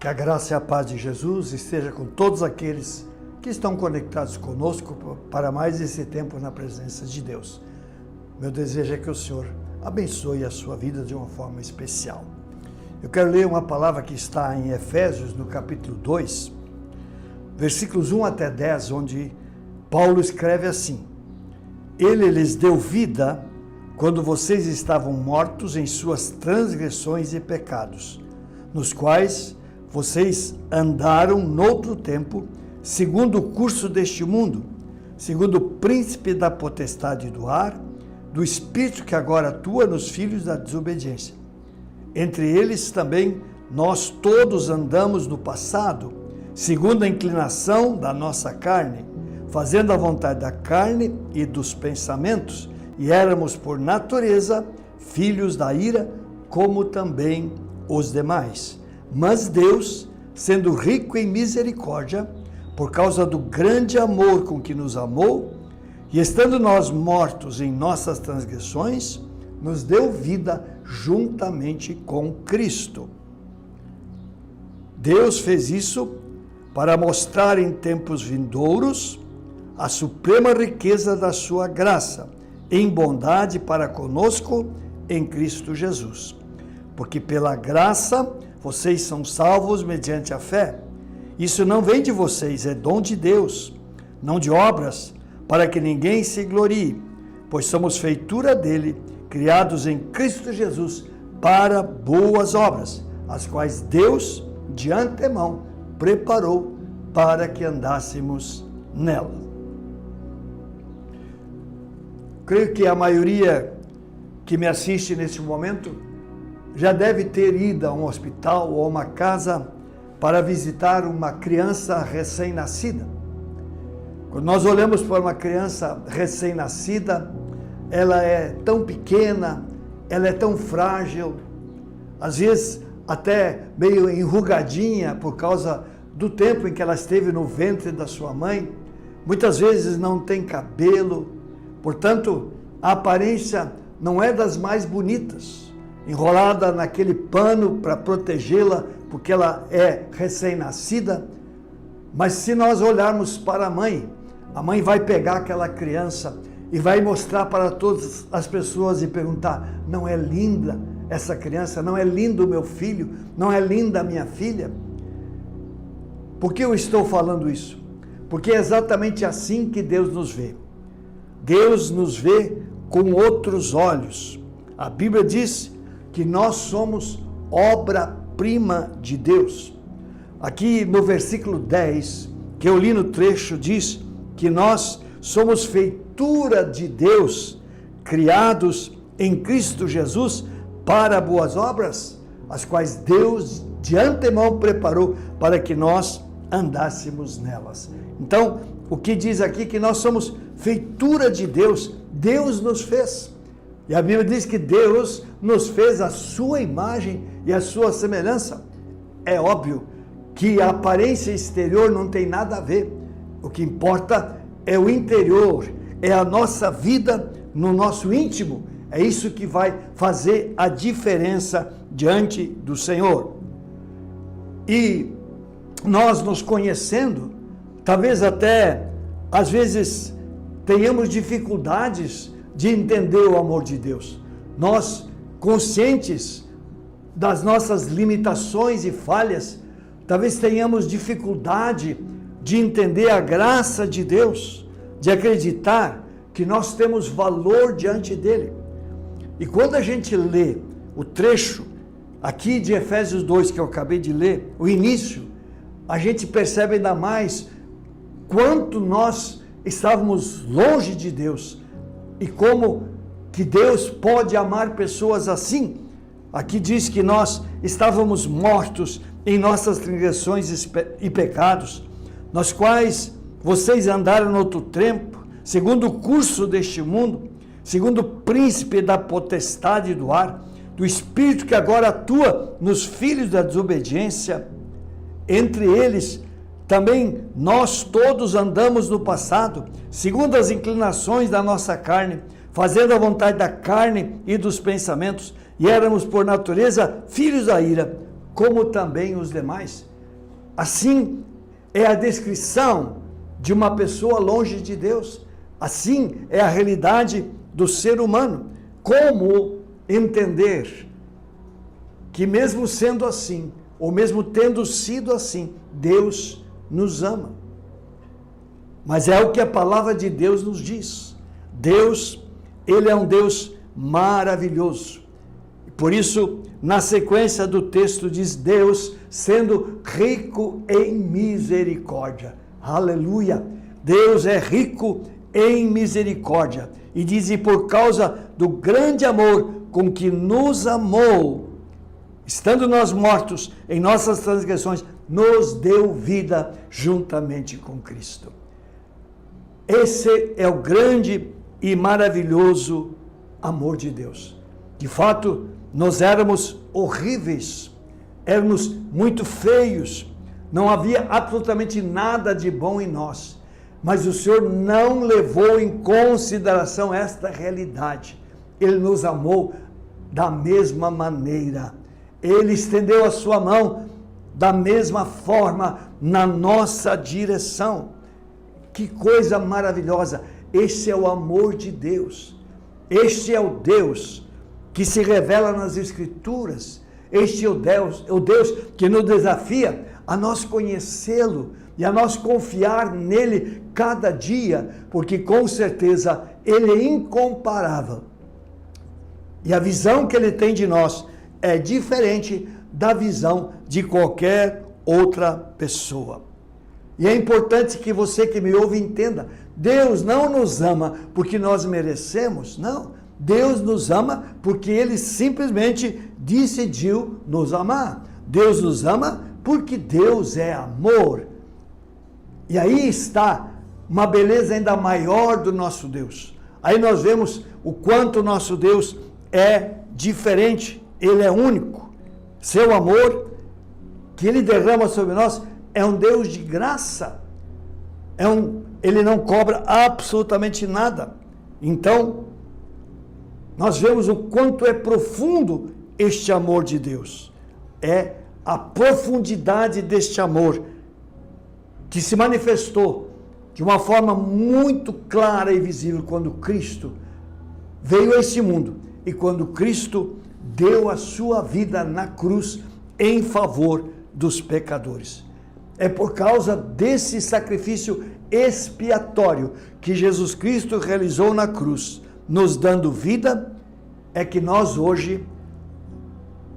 Que a graça e a paz de Jesus esteja com todos aqueles que estão conectados conosco para mais esse tempo na presença de Deus. Meu desejo é que o Senhor abençoe a sua vida de uma forma especial. Eu quero ler uma palavra que está em Efésios, no capítulo 2, versículos 1 até 10, onde Paulo escreve assim: Ele lhes deu vida quando vocês estavam mortos em suas transgressões e pecados, nos quais vocês andaram noutro tempo, segundo o curso deste mundo, segundo o príncipe da potestade do ar, do espírito que agora atua nos filhos da desobediência. Entre eles também nós todos andamos no passado, segundo a inclinação da nossa carne, fazendo a vontade da carne e dos pensamentos, e éramos por natureza filhos da ira, como também os demais. Mas Deus, sendo rico em misericórdia, por causa do grande amor com que nos amou, e estando nós mortos em nossas transgressões, nos deu vida juntamente com Cristo. Deus fez isso para mostrar em tempos vindouros a suprema riqueza da sua graça, em bondade para conosco em Cristo Jesus. Porque pela graça vocês são salvos mediante a fé. Isso não vem de vocês, é dom de Deus, não de obras, para que ninguém se glorie, pois somos feitura dele, criados em Cristo Jesus para boas obras, as quais Deus de antemão preparou para que andássemos nela. Creio que a maioria que me assiste nesse momento já deve ter ido a um hospital ou a uma casa para visitar uma criança recém-nascida. Quando nós olhamos para uma criança recém-nascida, ela é tão pequena, ela é tão frágil, às vezes até meio enrugadinha por causa do tempo em que ela esteve no ventre da sua mãe. Muitas vezes não tem cabelo, portanto, a aparência não é das mais bonitas, enrolada naquele pano para protegê-la, porque ela é recém-nascida. Mas se nós olharmos para a mãe vai pegar aquela criança e vai mostrar para todas as pessoas e perguntar: não é linda essa criança? Não é lindo o meu filho? Não é linda a minha filha? Por que eu estou falando isso? Porque é exatamente assim que Deus nos vê. Deus nos vê com outros olhos. A Bíblia diz que nós somos obra-prima de Deus. Aqui no versículo 10, que eu li no trecho, diz que nós somos feitura de Deus, criados em Cristo Jesus para boas obras, as quais Deus de antemão preparou para que nós andássemos nelas. Então, o que diz aqui que nós somos feitura de Deus, Deus nos fez. E a Bíblia diz que Deus nos fez a sua imagem e a sua semelhança. É óbvio que a aparência exterior não tem nada a ver. O que importa é o interior, é a nossa vida no nosso íntimo. É isso que vai fazer a diferença diante do Senhor. E nós nos conhecendo, talvez até, às vezes, tenhamos dificuldades de entender o amor de Deus. Nós, conscientes das nossas limitações e falhas, talvez tenhamos dificuldade de entender a graça de Deus, de acreditar que nós temos valor diante dele. E quando a gente lê o trecho aqui de Efésios 2 que eu acabei de ler, o início, a gente percebe ainda mais quanto nós estávamos longe de Deus e como que Deus pode amar pessoas assim. Aqui diz que nós estávamos mortos em nossas transgressões e pecados, nos quais vocês andaram no outro tempo, segundo o curso deste mundo, segundo o príncipe da potestade do ar, do espírito que agora atua nos filhos da desobediência. Entre eles também nós todos andamos no passado, segundo as inclinações da nossa carne, fazendo a vontade da carne e dos pensamentos, e éramos por natureza filhos da ira, como também os demais. Assim é a descrição de uma pessoa longe de Deus. Assim é a realidade do ser humano. Como entender que mesmo sendo assim, ou mesmo tendo sido assim, Deus nos ama? Mas é o que a palavra de Deus nos diz. Deus, Ele é um Deus maravilhoso. Por isso, na sequência do texto diz Deus sendo rico em misericórdia. Aleluia! Deus é rico em misericórdia. E diz, e por causa do grande amor com que nos amou, estando nós mortos em nossas transgressões, nos deu vida juntamente com Cristo. Esse é o grande e maravilhoso amor de Deus. De fato, nós éramos horríveis, éramos muito feios, não havia absolutamente nada de bom em nós, mas o Senhor não levou em consideração esta realidade. Ele nos amou da mesma maneira, Ele estendeu a sua mão da mesma forma na nossa direção. Que coisa maravilhosa! Este é o amor de Deus, este é o Deus que se revela nas Escrituras, este é o Deus que nos desafia a nós conhecê-lo e a nós confiar nele cada dia, porque com certeza ele é incomparável. E a visão que ele tem de nós é diferente da visão de qualquer outra pessoa. E é importante que você que me ouve entenda, Deus não nos ama porque nós merecemos, não. Deus nos ama porque Ele simplesmente decidiu nos amar. Deus nos ama porque Deus é amor. E aí está uma beleza ainda maior do nosso Deus. Aí nós vemos o quanto o nosso Deus é diferente, Ele é único. Seu amor que Ele derrama sobre nós é um Deus de graça, Ele não cobra absolutamente nada. Então, nós vemos o quanto é profundo este amor de Deus. É a profundidade deste amor que se manifestou de uma forma muito clara e visível quando Cristo veio a este mundo e quando Cristo deu a sua vida na cruz em favor dos pecadores. É por causa desse sacrifício expiatório que Jesus Cristo realizou na cruz, nos dando vida, é que nós hoje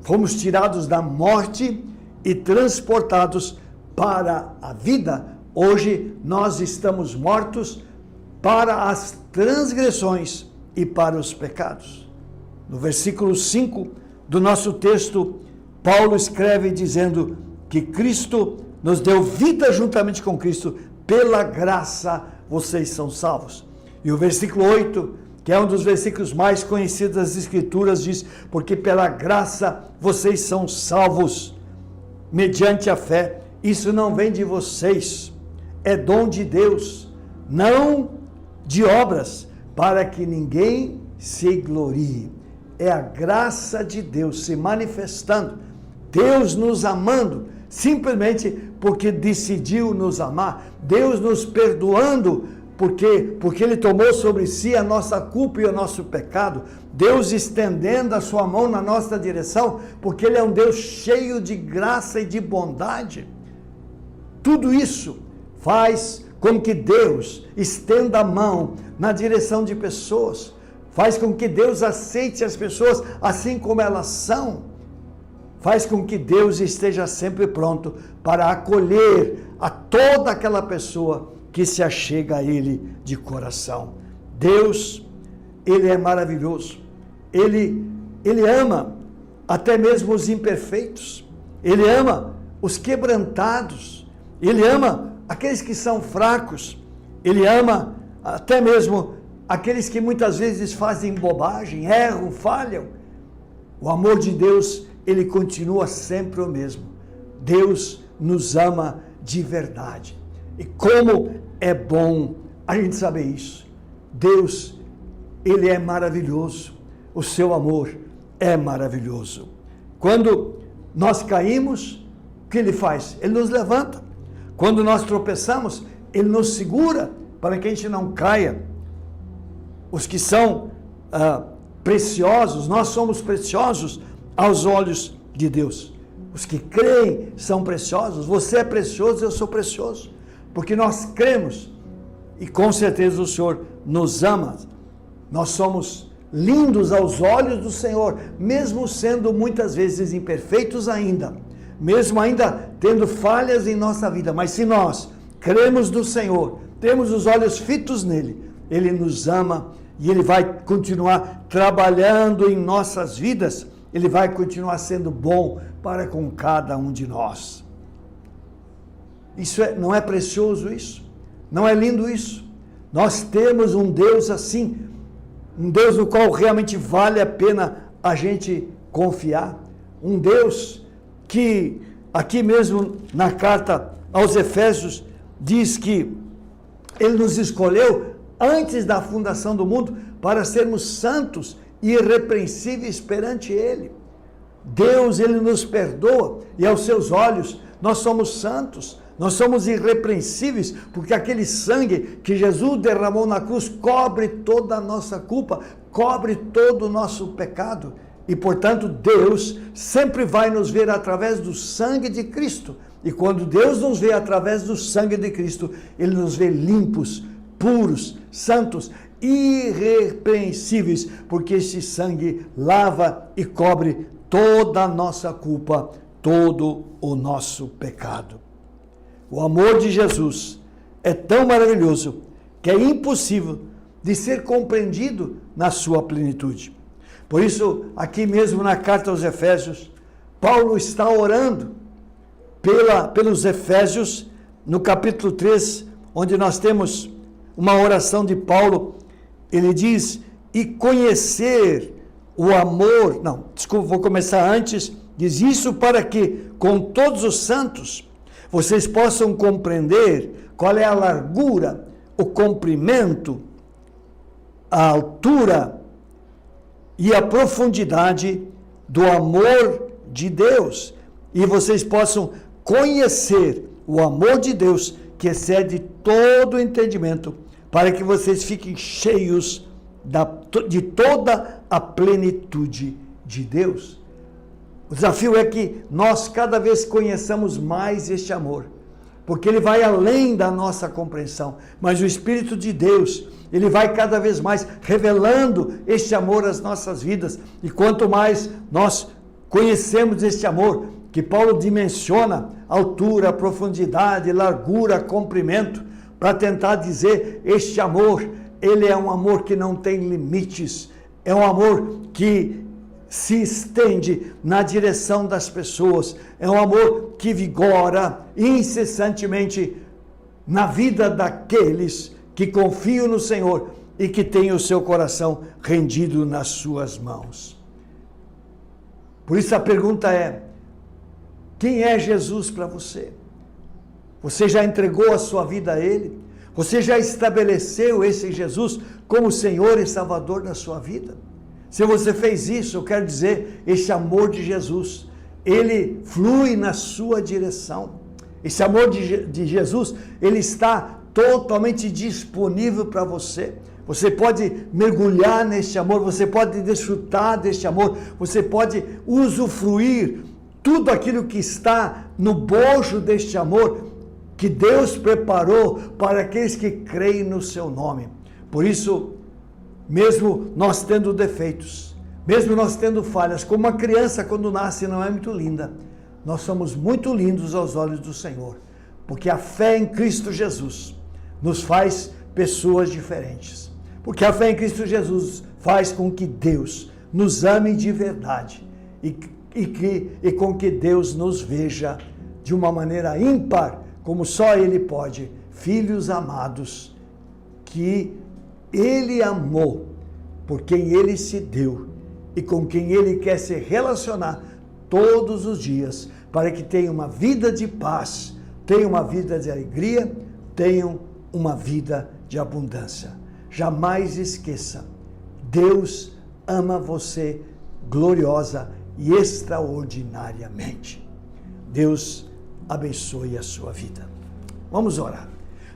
fomos tirados da morte e transportados para a vida. Hoje nós estamos mortos para as transgressões e para os pecados. No versículo 5 do nosso texto, Paulo escreve dizendo que Cristo nos deu vida juntamente com Cristo, pela graça vocês são salvos. E o versículo 8, que é um dos versículos mais conhecidos das Escrituras, diz, porque pela graça vocês são salvos, mediante a fé. Isso não vem de vocês, é dom de Deus, não de obras, para que ninguém se glorie. É a graça de Deus se manifestando, Deus nos amando, simplesmente porque decidiu nos amar, Deus nos perdoando, porque Ele tomou sobre si a nossa culpa e o nosso pecado, Deus estendendo a sua mão na nossa direção, porque Ele é um Deus cheio de graça e de bondade. Tudo isso faz com que Deus estenda a mão na direção de pessoas, faz com que Deus aceite as pessoas assim como elas são, faz com que Deus esteja sempre pronto para acolher a toda aquela pessoa que se achega a Ele de coração. Deus, Ele é maravilhoso, Ele ama até mesmo os imperfeitos, Ele ama os quebrantados, Ele ama aqueles que são fracos, Ele ama até mesmo aqueles que muitas vezes fazem bobagem, erram, falham. O amor de Deus, Ele continua sempre o mesmo. Deus nos ama de verdade. E como é bom a gente saber isso. Deus, Ele é maravilhoso. O seu amor é maravilhoso. Quando nós caímos, o que Ele faz? Ele nos levanta. Quando nós tropeçamos, Ele nos segura para que a gente não caia. Os que são preciosos, nós somos preciosos aos olhos de Deus. Os que creem são preciosos. Você é precioso, eu sou precioso. Porque nós cremos e com certeza o Senhor nos ama. Nós somos lindos aos olhos do Senhor, mesmo sendo muitas vezes imperfeitos ainda, mesmo ainda tendo falhas em nossa vida, mas se nós cremos no Senhor, temos os olhos fitos nele, Ele nos ama e Ele vai continuar trabalhando em nossas vidas, Ele vai continuar sendo bom para com cada um de nós. Não é precioso isso? Não é lindo isso? Nós temos um Deus assim, um Deus no qual realmente vale a pena a gente confiar, um Deus que aqui mesmo na carta aos Efésios diz que Ele nos escolheu antes da fundação do mundo para sermos santos e irrepreensíveis perante Ele. Deus, Ele nos perdoa e aos seus olhos nós somos santos, nós somos irrepreensíveis, porque aquele sangue que Jesus derramou na cruz cobre toda a nossa culpa, cobre todo o nosso pecado. E, portanto, Deus sempre vai nos ver através do sangue de Cristo. E quando Deus nos vê através do sangue de Cristo, Ele nos vê limpos, puros, santos, irrepreensíveis, porque esse sangue lava e cobre toda a nossa culpa, todo o nosso pecado. O amor de Jesus é tão maravilhoso que é impossível de ser compreendido na sua plenitude. Por isso, aqui mesmo na carta aos Efésios, Paulo está orando pelos Efésios, no capítulo 3, onde nós temos uma oração de Paulo. Ele diz, e conhecer o amor, vou começar antes, diz isso para que, com todos os santos, vocês possam compreender qual é a largura, o comprimento, a altura e a profundidade do amor de Deus. E vocês possam conhecer o amor de Deus que excede todo o entendimento, para que vocês fiquem cheios de toda a plenitude de Deus. O desafio é que nós cada vez conheçamos mais este amor, porque ele vai além da nossa compreensão, mas o Espírito de Deus, ele vai cada vez mais revelando este amor às nossas vidas, e quanto mais nós conhecemos este amor, que Paulo dimensiona altura, profundidade, largura, comprimento, para tentar dizer, este amor, ele é um amor que não tem limites, é um amor que se estende na direção das pessoas, é um amor que vigora incessantemente na vida daqueles que confiam no Senhor e que têm o seu coração rendido nas suas mãos. Por isso a pergunta é, quem é Jesus para você? Você já entregou a sua vida a Ele? Você já estabeleceu esse Jesus como Senhor e Salvador da sua vida? Se você fez isso, eu quero dizer, esse amor de Jesus, ele flui na sua direção. Esse amor de Jesus, ele está totalmente disponível para você. Você pode mergulhar nesse amor, você pode desfrutar desse amor, você pode usufruir tudo aquilo que está no bojo deste amor que Deus preparou para aqueles que creem no seu nome. Por isso, mesmo nós tendo defeitos, mesmo nós tendo falhas, como uma criança quando nasce não é muito linda, nós somos muito lindos aos olhos do Senhor, porque a fé em Cristo Jesus nos faz pessoas diferentes, porque a fé em Cristo Jesus faz com que Deus nos ame de verdade e com que Deus nos veja de uma maneira ímpar, como só Ele pode, filhos amados, que Ele amou, por quem Ele se deu e com quem Ele quer se relacionar todos os dias, para que tenham uma vida de paz, tenham uma vida de alegria, tenham uma vida de abundância. Jamais esqueça, Deus ama você gloriosa e extraordinariamente. Deus abençoe a sua vida. Vamos orar.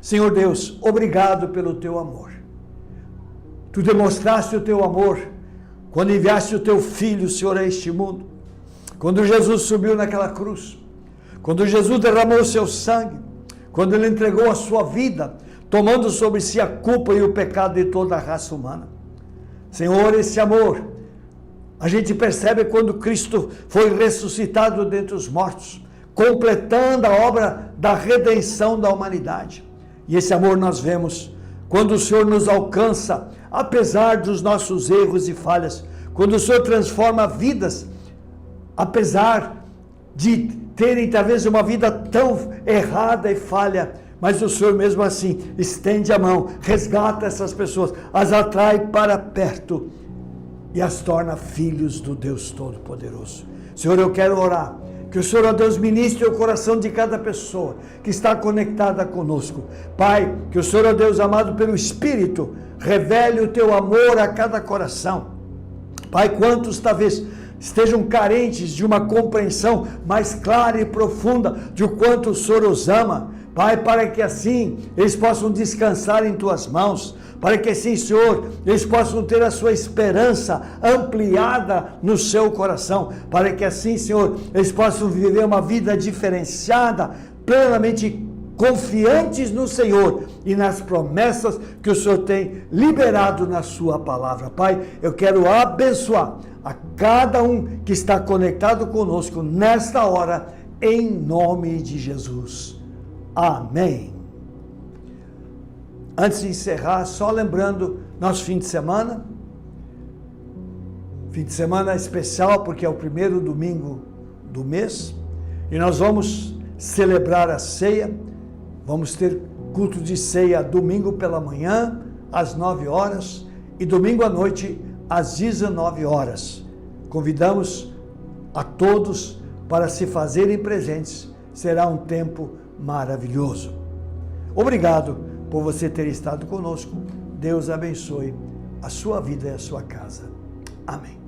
Senhor Deus, obrigado pelo teu amor. Tu demonstraste o teu amor quando enviaste o teu Filho, Senhor, a este mundo. Quando Jesus subiu naquela cruz. Quando Jesus derramou o seu sangue. Quando ele entregou a sua vida, tomando sobre si a culpa e o pecado de toda a raça humana. Senhor, esse amor, a gente percebe quando Cristo foi ressuscitado dentre os mortos, completando a obra da redenção da humanidade. E esse amor nós vemos quando o Senhor nos alcança, apesar dos nossos erros e falhas, quando o Senhor transforma vidas, apesar de terem talvez uma vida tão errada e falha, mas o Senhor mesmo assim estende a mão, resgata essas pessoas, as atrai para perto e as torna filhos do Deus Todo-Poderoso. Senhor, eu quero orar, que o Senhor, ó Deus, ministre o coração de cada pessoa que está conectada conosco. Pai, que o Senhor, ó Deus amado, pelo Espírito, revele o teu amor a cada coração. Pai, quantos talvez estejam carentes de uma compreensão mais clara e profunda de o quanto o Senhor os ama. Pai, para que assim eles possam descansar em tuas mãos, para que assim, Senhor, eles possam ter a sua esperança ampliada no seu coração, para que assim, Senhor, eles possam viver uma vida diferenciada, plenamente confiantes no Senhor e nas promessas que o Senhor tem liberado na sua palavra. Pai, eu quero abençoar a cada um que está conectado conosco nesta hora, em nome de Jesus. Amém. Antes de encerrar, só lembrando, nosso fim de semana especial, porque é o primeiro domingo do mês, e nós vamos celebrar a ceia. Vamos ter culto de ceia domingo pela manhã, às 9 horas, e domingo à noite, às 19 horas. Convidamos a todos para se fazerem presentes. Será um tempo maravilhoso. Obrigado por você ter estado conosco. Deus abençoe a sua vida e a sua casa. Amém.